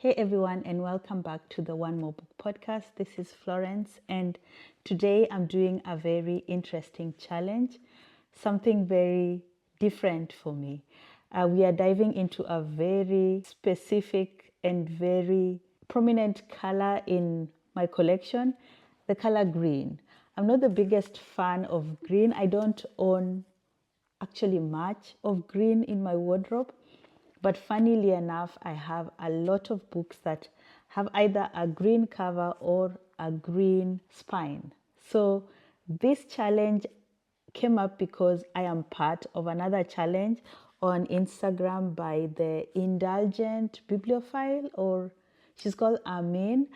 Hey everyone, and welcome back to the One More Book podcast. This is Florence, and today I'm doing a very interesting challenge, something very different for me. We are diving into a very specific and very prominent color in my collection, the color green. I'm not the biggest fan of green. I don't own actually much of green in my wardrobe. But funnily enough, I have a lot of books that have either a green cover or a green spine. So this challenge came up because I am part of another challenge on Instagram by the Indulgent Bibliophile, or she's called Amin.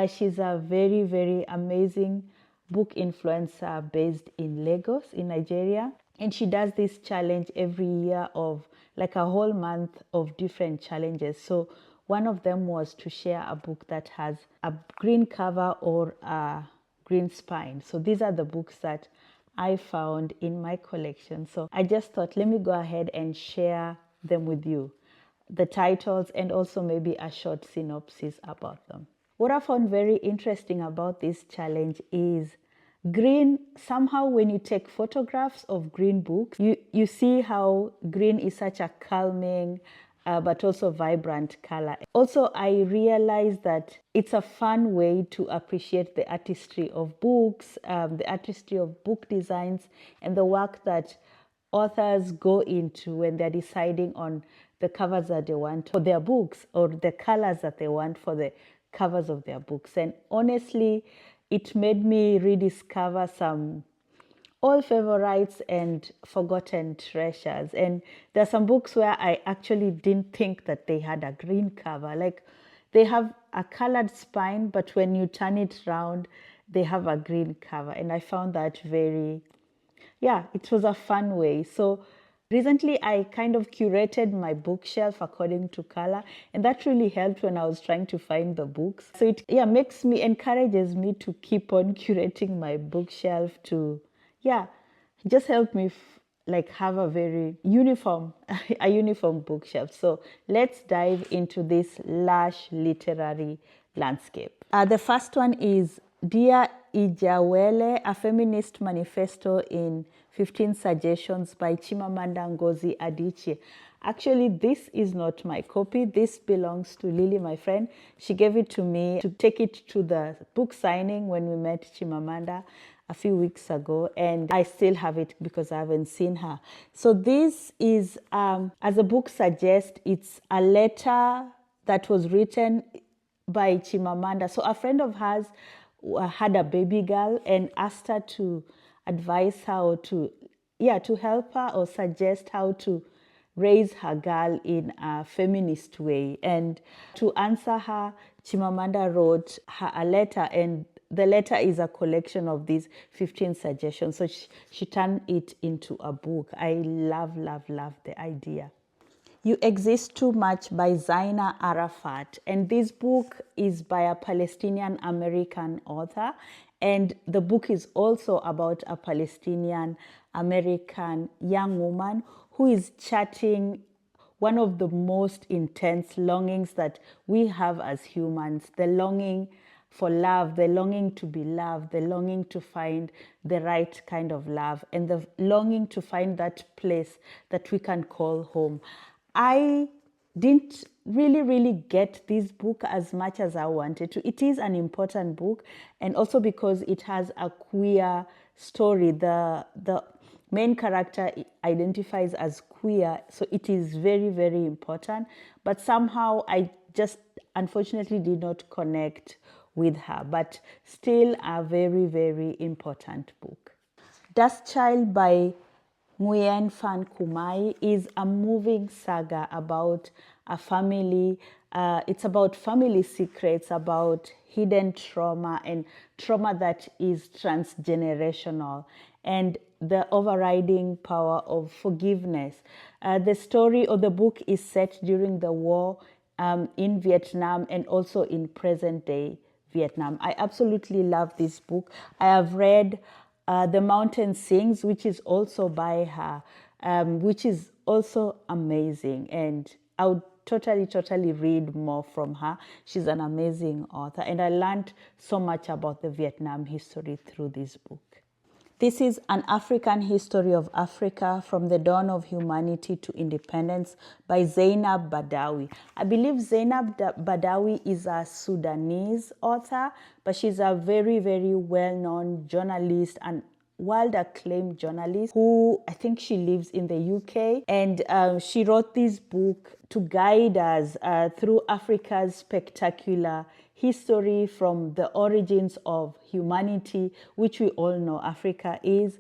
She's a very, very amazing book influencer based in Lagos, in Nigeria. And she does this challenge every year of like a whole month of different challenges. So one of them was to share a book that has a green cover or a green spine. So these are the books that I found in my collection. So I just thought, let me go ahead and share them with you, the titles and also maybe a short synopsis about them. What I found very interesting about this challenge is green. Somehow when you take photographs of green books, you see how green is such a calming but also vibrant color. Also, I realized that it's a fun way to appreciate the artistry of books, the artistry of book designs, and the work that authors go into when they're deciding on the covers that they want for their books or the colors that they want for the covers of their books. And honestly, it made me rediscover some old favorites and forgotten treasures. And there are some books where I actually didn't think that they had a green cover. Like they have a colored spine, but when you turn it around, they have a green cover. And I found that it was a fun way. So recently I kind of curated my bookshelf according to color, and that really helped when I was trying to find the books. So it encourages me to keep on curating my bookshelf to just help me have a very uniform a uniform bookshelf. So let's dive into this lush literary landscape. The first one is Dear Ijawele, a feminist manifesto in 15 suggestions by Chimamanda Ngozi Adichie. Actually, this is not my copy. This belongs to Lily, my friend. She gave it to me to take it to the book signing when we met Chimamanda a few weeks ago, and I still have it because I haven't seen her. So this is, as the book suggests, it's a letter that was written by Chimamanda. So a friend of hers had a baby girl and asked her to advise her or to help her or suggest how to raise her girl in a feminist way. And to answer her, Chimamanda wrote her a letter, and the letter is a collection of these 15 suggestions. So she turned it into a book. I love the idea. You Exist Too Much by Zaina Arafat. And this book is by a Palestinian American author. And the book is also about a Palestinian American young woman who is charting one of the most intense longings that we have as humans, the longing for love, the longing to be loved, the longing to find the right kind of love, and the longing to find that place that we can call home. I didn't really get this book as much as I wanted to. It is an important book, and also because it has a queer story. The main character identifies as queer, so it is very important. But somehow I just unfortunately did not connect with her, but still a very important book. Dust Child by Nguyen Phan Kumai is a moving saga about a family. It's about family secrets, about hidden trauma and trauma that is transgenerational, and the overriding power of forgiveness. The story or the book is set during the war in Vietnam and also in present day Vietnam. I absolutely love this book. I have read The Mountain Sings, which is also by her, which is also amazing. And I would totally read more from her. She's an amazing author, and I learned so much about the Vietnam history through this book. This is An African History of Africa from the Dawn of Humanity to Independence by Zainab Badawi. I believe Zainab Badawi is a Sudanese author, but she's a very, very well-known journalist and world-acclaimed journalist who I think she lives in the UK. And she wrote this book to guide us through Africa's spectacular history from the origins of humanity, which we all know Africa is,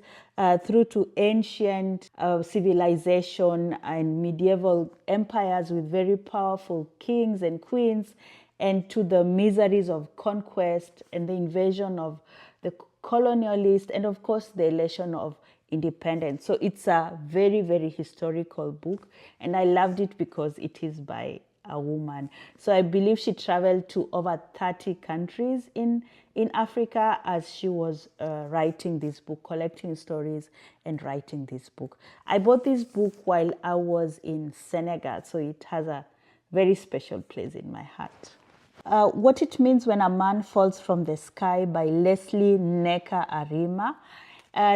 through to ancient civilization and medieval empires with very powerful kings and queens, and to the miseries of conquest and the invasion of the colonialist, and of course the elation of independence. So it's a very, very historical book, and I loved it because it is by a woman. So I believe she traveled to over 30 countries in Africa as she was writing this book, collecting stories and writing this book. I bought this book while I was in Senegal, so it has a very special place in my heart. What It Means When a Man Falls from the Sky by Leslie Necker Arima.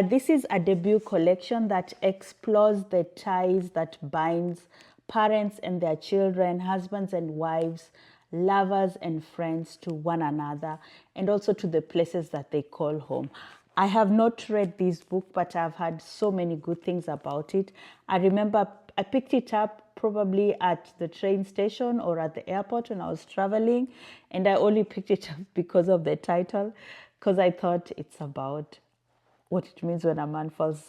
This is a debut collection that explores the ties that binds parents and their children, husbands and wives, lovers and friends to one another, and also to the places that they call home. I have not read this book, but I've heard so many good things about it. I remember I picked it up probably at the train station or at the airport when I was traveling, and I only picked it up because of the title, because I thought it's about what it means when a man falls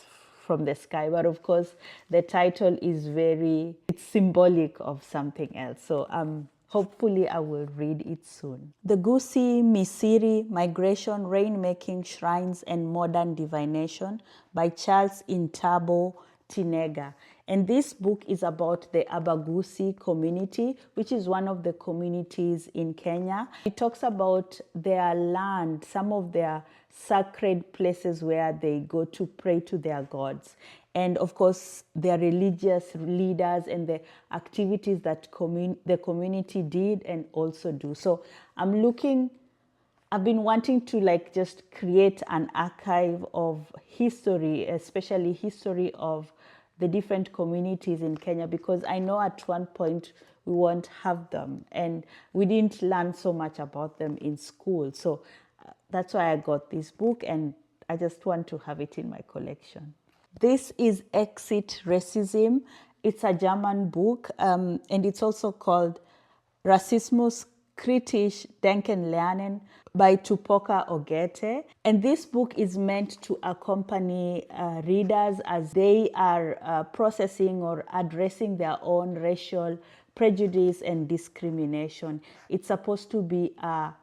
from the sky. But of course, the title is it's symbolic of something else. So hopefully I will read it soon. The Gusii Misiri, Migration, Rainmaking, Shrines, and Modern Divination by Charles Intabo Tinega. And this book is about the Abagusi community, which is one of the communities in Kenya. It talks about their land, some of their sacred places where they go to pray to their gods. And of course, their religious leaders and the activities that the community did and also do. So I've been wanting to just create an archive of history, especially history of the different communities in Kenya, because I know at one point we won't have them and we didn't learn so much about them in school. So that's why I got this book, and I just want to have it in my collection. This is Exit Racism. It's a German book, and it's also called Rassismus kritisch denken lernen by Tupoka Ogete. And this book is meant to accompany readers as they are processing or addressing their own racial prejudice and discrimination. It's supposed to be a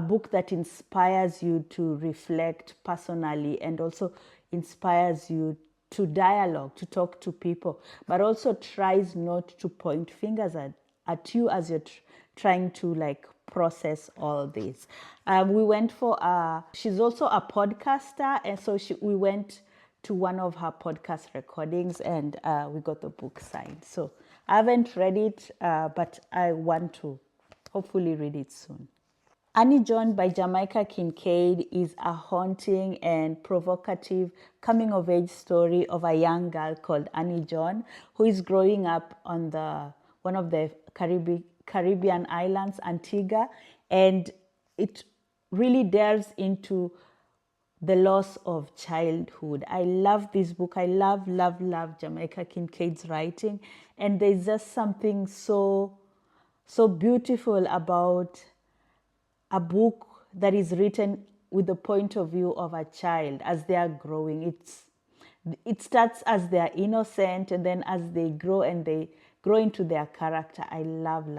book that inspires you to reflect personally and also inspires you to dialogue, to talk to people, but also tries not to point fingers at you as you're trying to process all this. We went she's also a podcaster, and so we went to one of her podcast recordings, and we got the book signed. So I haven't read it, but I want to hopefully read it soon. Annie John by Jamaica Kincaid is a haunting and provocative coming-of-age story of a young girl called Annie John, who is growing up on one of the Caribbean islands, Antigua, and it really delves into the loss of childhood. I love this book. I love Jamaica Kincaid's writing, and there's just something so beautiful about a book that is written with the point of view of a child as they are growing. It starts as they are innocent, and then as they grow and they grow into their character. I love.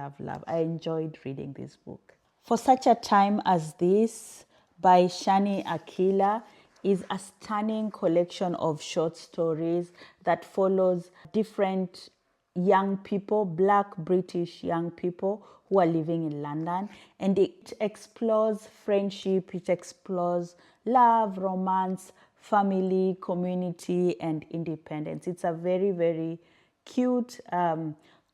I enjoyed reading this book. For Such a Time as This by Shani Akila is a stunning collection of short stories that follows different young people, Black British young people who are living in London. And it explores friendship, it explores love, romance, family, community, and independence. It's a very, very cute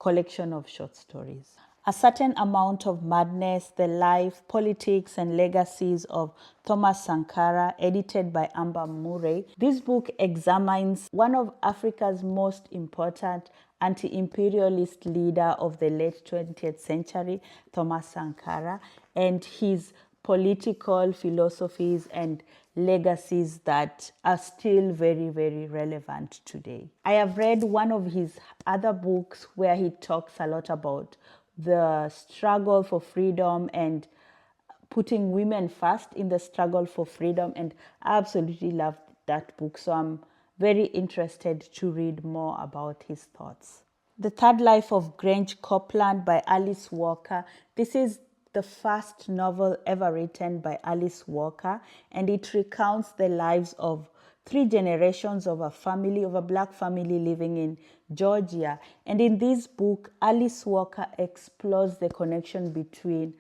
collection of short stories. A Certain Amount of Madness, The Life, Politics, and Legacies of Thomas Sankara, edited by Amber Murray. This book examines one of Africa's most important anti-imperialist leader of the late 20th century, Thomas Sankara, and his political philosophies and legacies that are still very, very relevant today. I have read one of his other books where he talks a lot about the struggle for freedom and putting women first in the struggle for freedom, and I absolutely loved that book. So I'm very interested to read more about his thoughts. The Third Life of Grange Copeland by Alice Walker. This is the first novel ever written by Alice Walker, and it recounts the lives of 3 generations of a black family living in Georgia. And in this book, Alice Walker explores the connection between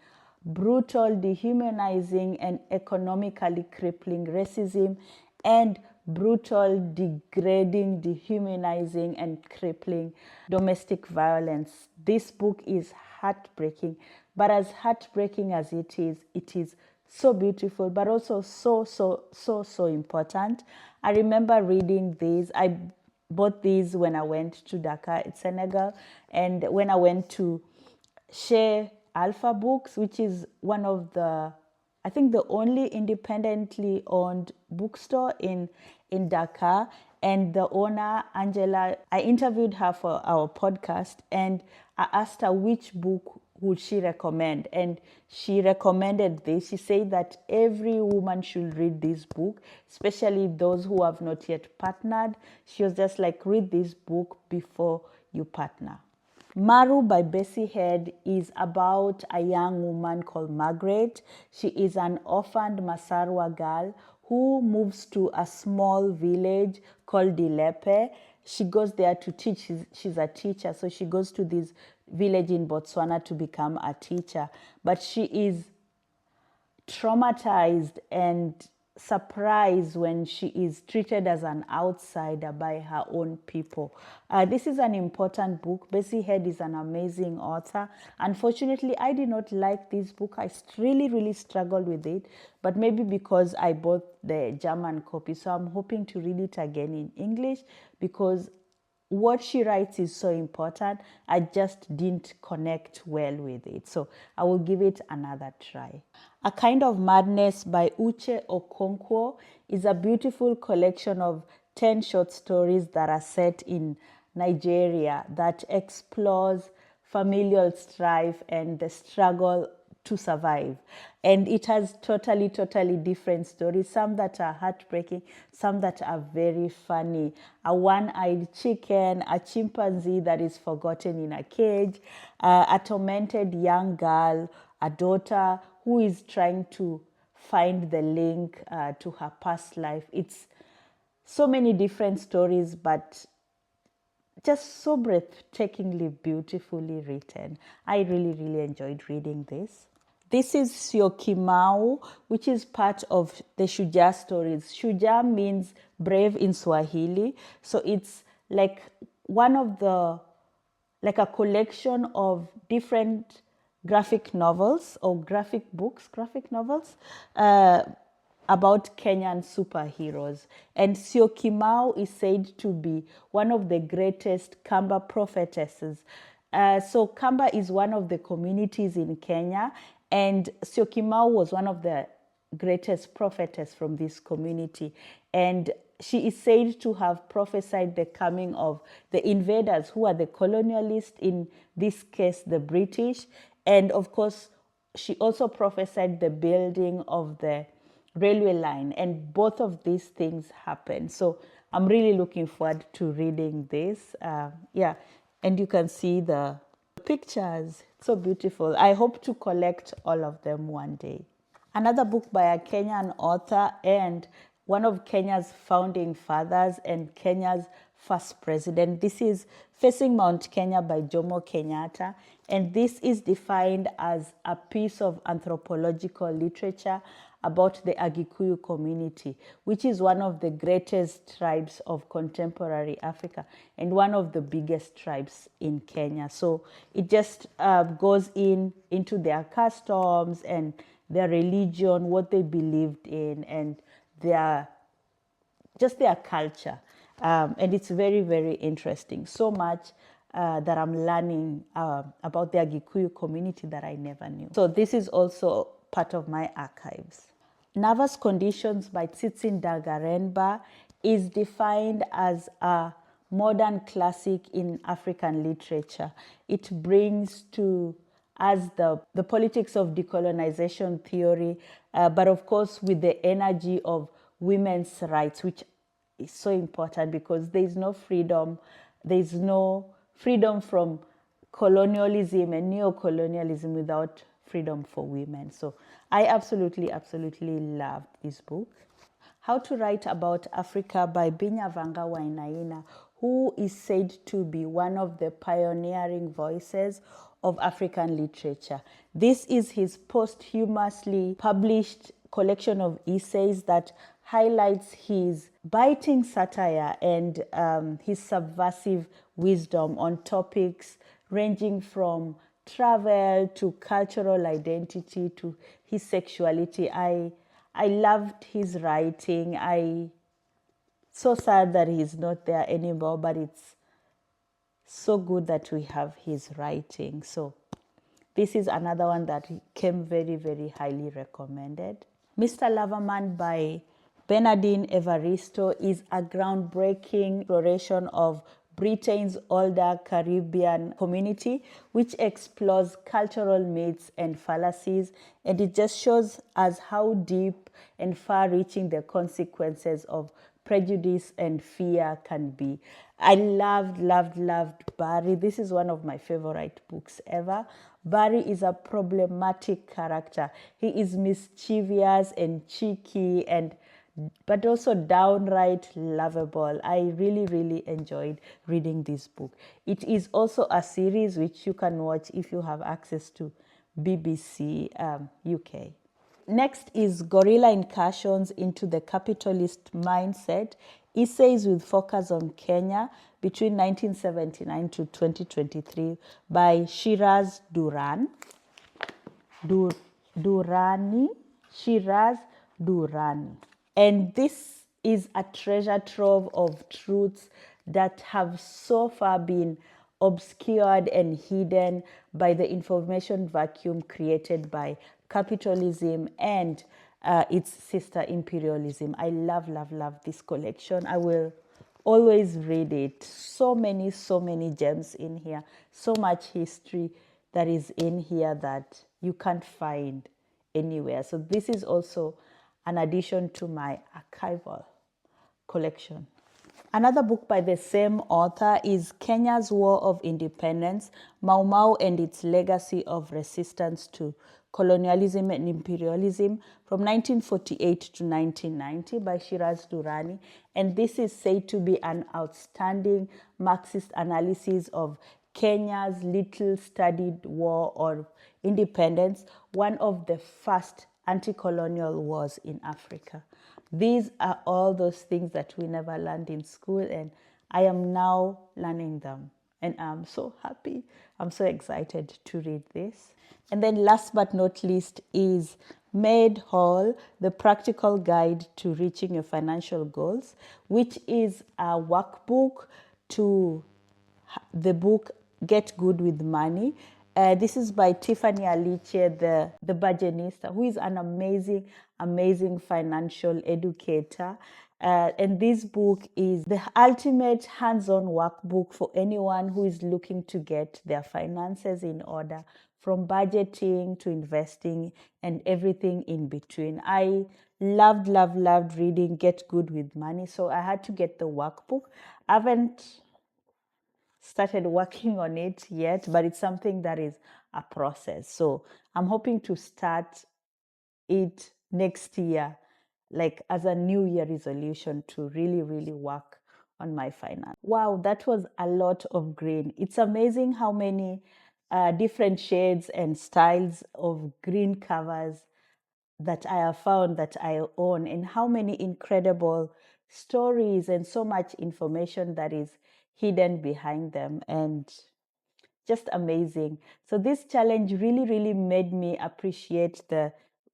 brutal, dehumanizing, and economically crippling racism and brutal, degrading, dehumanizing, and crippling domestic violence. This book is heartbreaking, but as heartbreaking as it is so beautiful, but also so important. I remember reading these. I bought these when I went to Dakar, Senegal, and when I went to Share Alpha Books, which is one of the, I think the only independently owned bookstore in Dakar. And the owner, Angela, I interviewed her for our podcast, and I asked her which book would she recommend, and she recommended this. She said that every woman should read this book, especially those who have not yet partnered. She was just like, read this book before you partner. Maru by Bessie Head is about a young woman called Margaret. She is an orphaned Masarwa girl who moves to a small village called Dilepe. She goes there to teach. She's a teacher, so she goes to this village in Botswana to become a teacher. But she is traumatized and surprised when she is treated as an outsider by her own people. This is an important book. Bessie Head is an amazing author. Unfortunately, I did not like this book. I really struggled with it, but maybe because I bought the German copy. So I'm hoping to read it again in English, because what she writes is so important. I just didn't connect well with it. So I will give it another try. A Kind of Madness by Uche Okonkwo is a beautiful collection of 10 short stories that are set in Nigeria that explores familial strife and the struggle to survive. And it has totally different stories, some that are heartbreaking, some that are very funny. A one-eyed chicken, a chimpanzee that is forgotten in a cage, a tormented young girl, a daughter who is trying to find the link to her past life. It's so many different stories, but just so breathtakingly beautifully written. I really enjoyed reading this. This is Syokimau, which is part of the Shujaa stories. Shujaa means brave in Swahili. So it's like like a collection of different graphic novels or graphic novels about Kenyan superheroes. And Syokimau is said to be one of the greatest Kamba prophetesses. So Kamba is one of the communities in Kenya, and Syokimau was one of the greatest prophetess from this community. And she is said to have prophesied the coming of the invaders, who are the colonialists, in this case, the British. And of course, she also prophesied the building of the railway line, and both of these things happened. So I'm really looking forward to reading this. And you can see the pictures. It's so beautiful. I hope to collect all of them one day. Another book by a Kenyan author and one of Kenya's founding fathers and Kenya's first president. This is Facing Mount Kenya by Jomo Kenyatta, and this is defined as a piece of anthropological literature about the Agikuyu community, which is one of the greatest tribes of contemporary Africa and one of the biggest tribes in Kenya. So it just goes into their customs and their religion, what they believed in, and their culture. And it's very, very interesting. So much that I'm learning about the Agikuyu community that I never knew. So this is also part of my archives. Nervous Conditions by Tsitsin Dagarenba is defined as a modern classic in African literature. It brings to us the politics of decolonization theory, but of course with the energy of women's rights, which is so important because there is no freedom. There is no freedom from colonialism and neo-colonialism without freedom for women. So I absolutely loved this book. How to Write About Africa by Binyavanga Wainaina, who is said to be one of the pioneering voices of African literature. This is his posthumously published collection of essays that highlights his biting satire and his subversive wisdom on topics ranging from travel to cultural identity to his sexuality. I loved his writing. So sad that he's not there anymore, but it's so good that we have his writing. So this is another one that came very, very highly recommended. Mr. Loverman by Bernardine Evaristo is a groundbreaking exploration of Britain's older Caribbean community, which explores cultural myths and fallacies, and it just shows us how deep and far-reaching the consequences of prejudice and fear can be. I loved Barry. This is one of my favorite books ever. Barry is a problematic character. He is mischievous and cheeky but also downright lovable. I really enjoyed reading this book. It is also a series which you can watch if you have access to BBC UK. Next is Guerrilla Incursions into the Capitalist Mindset, Essays with Focus on Kenya between 1979 to 2023 by Shiraz Durrani. Shiraz Durrani. And this is a treasure trove of truths that have so far been obscured and hidden by the information vacuum created by capitalism and its sister imperialism. I love this collection. I will always read it. So many gems in here. So much history that is in here that you can't find anywhere. So this is also an addition to my archival collection. Another book by the same author is Kenya's War of Independence, Mau Mau and its Legacy of Resistance to Colonialism and Imperialism from 1948 to 1990 by Shiraz Durrani. And this is said to be an outstanding Marxist analysis of Kenya's little studied war of independence, one of the first anti-colonial wars in Africa. These are all those things that we never learned in school, and I am now learning them. And I'm so happy. I'm so excited to read this. And then last but not least is Made Whole, the Practical Guide to Reaching Your Financial Goals, which is a workbook to the book Get Good with Money. This is by Tiffany Aliche, the Budgetista, who is an amazing financial educator. And this book is the ultimate hands-on workbook for anyone who is looking to get their finances in order, from budgeting to investing and everything in between. I loved reading Get Good with Money, so I had to get the workbook. I haven't started working on it yet, but it's something that is a process. So I'm hoping to start it next year, like as a new year resolution to really, really work on my finance. Wow, that was a lot of green. It's amazing how many different shades and styles of green covers that I have found that I own, and how many incredible stories and so much information that is hidden behind them, and just amazing. So this challenge really, really made me appreciate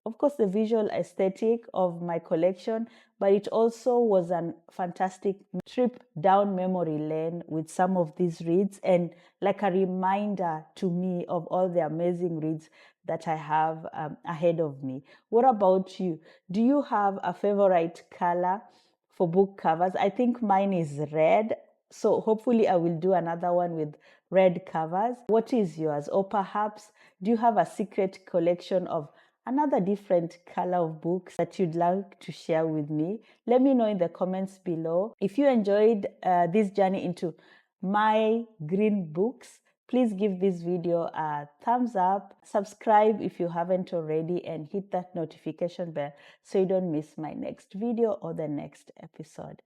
of course, the visual aesthetic of my collection, but it also was a fantastic trip down memory lane with some of these reads, and like a reminder to me of all the amazing reads that I have ahead of me. What about you? Do you have a favorite color for book covers? I think mine is red. So hopefully I will do another one with red covers. What is yours? Or perhaps do you have a secret collection of another different color of books that you'd like to share with me? Let me know in the comments below. If you enjoyed this journey into my green books, please give this video a thumbs up, subscribe if you haven't already, and hit that notification bell so you don't miss my next video or the next episode.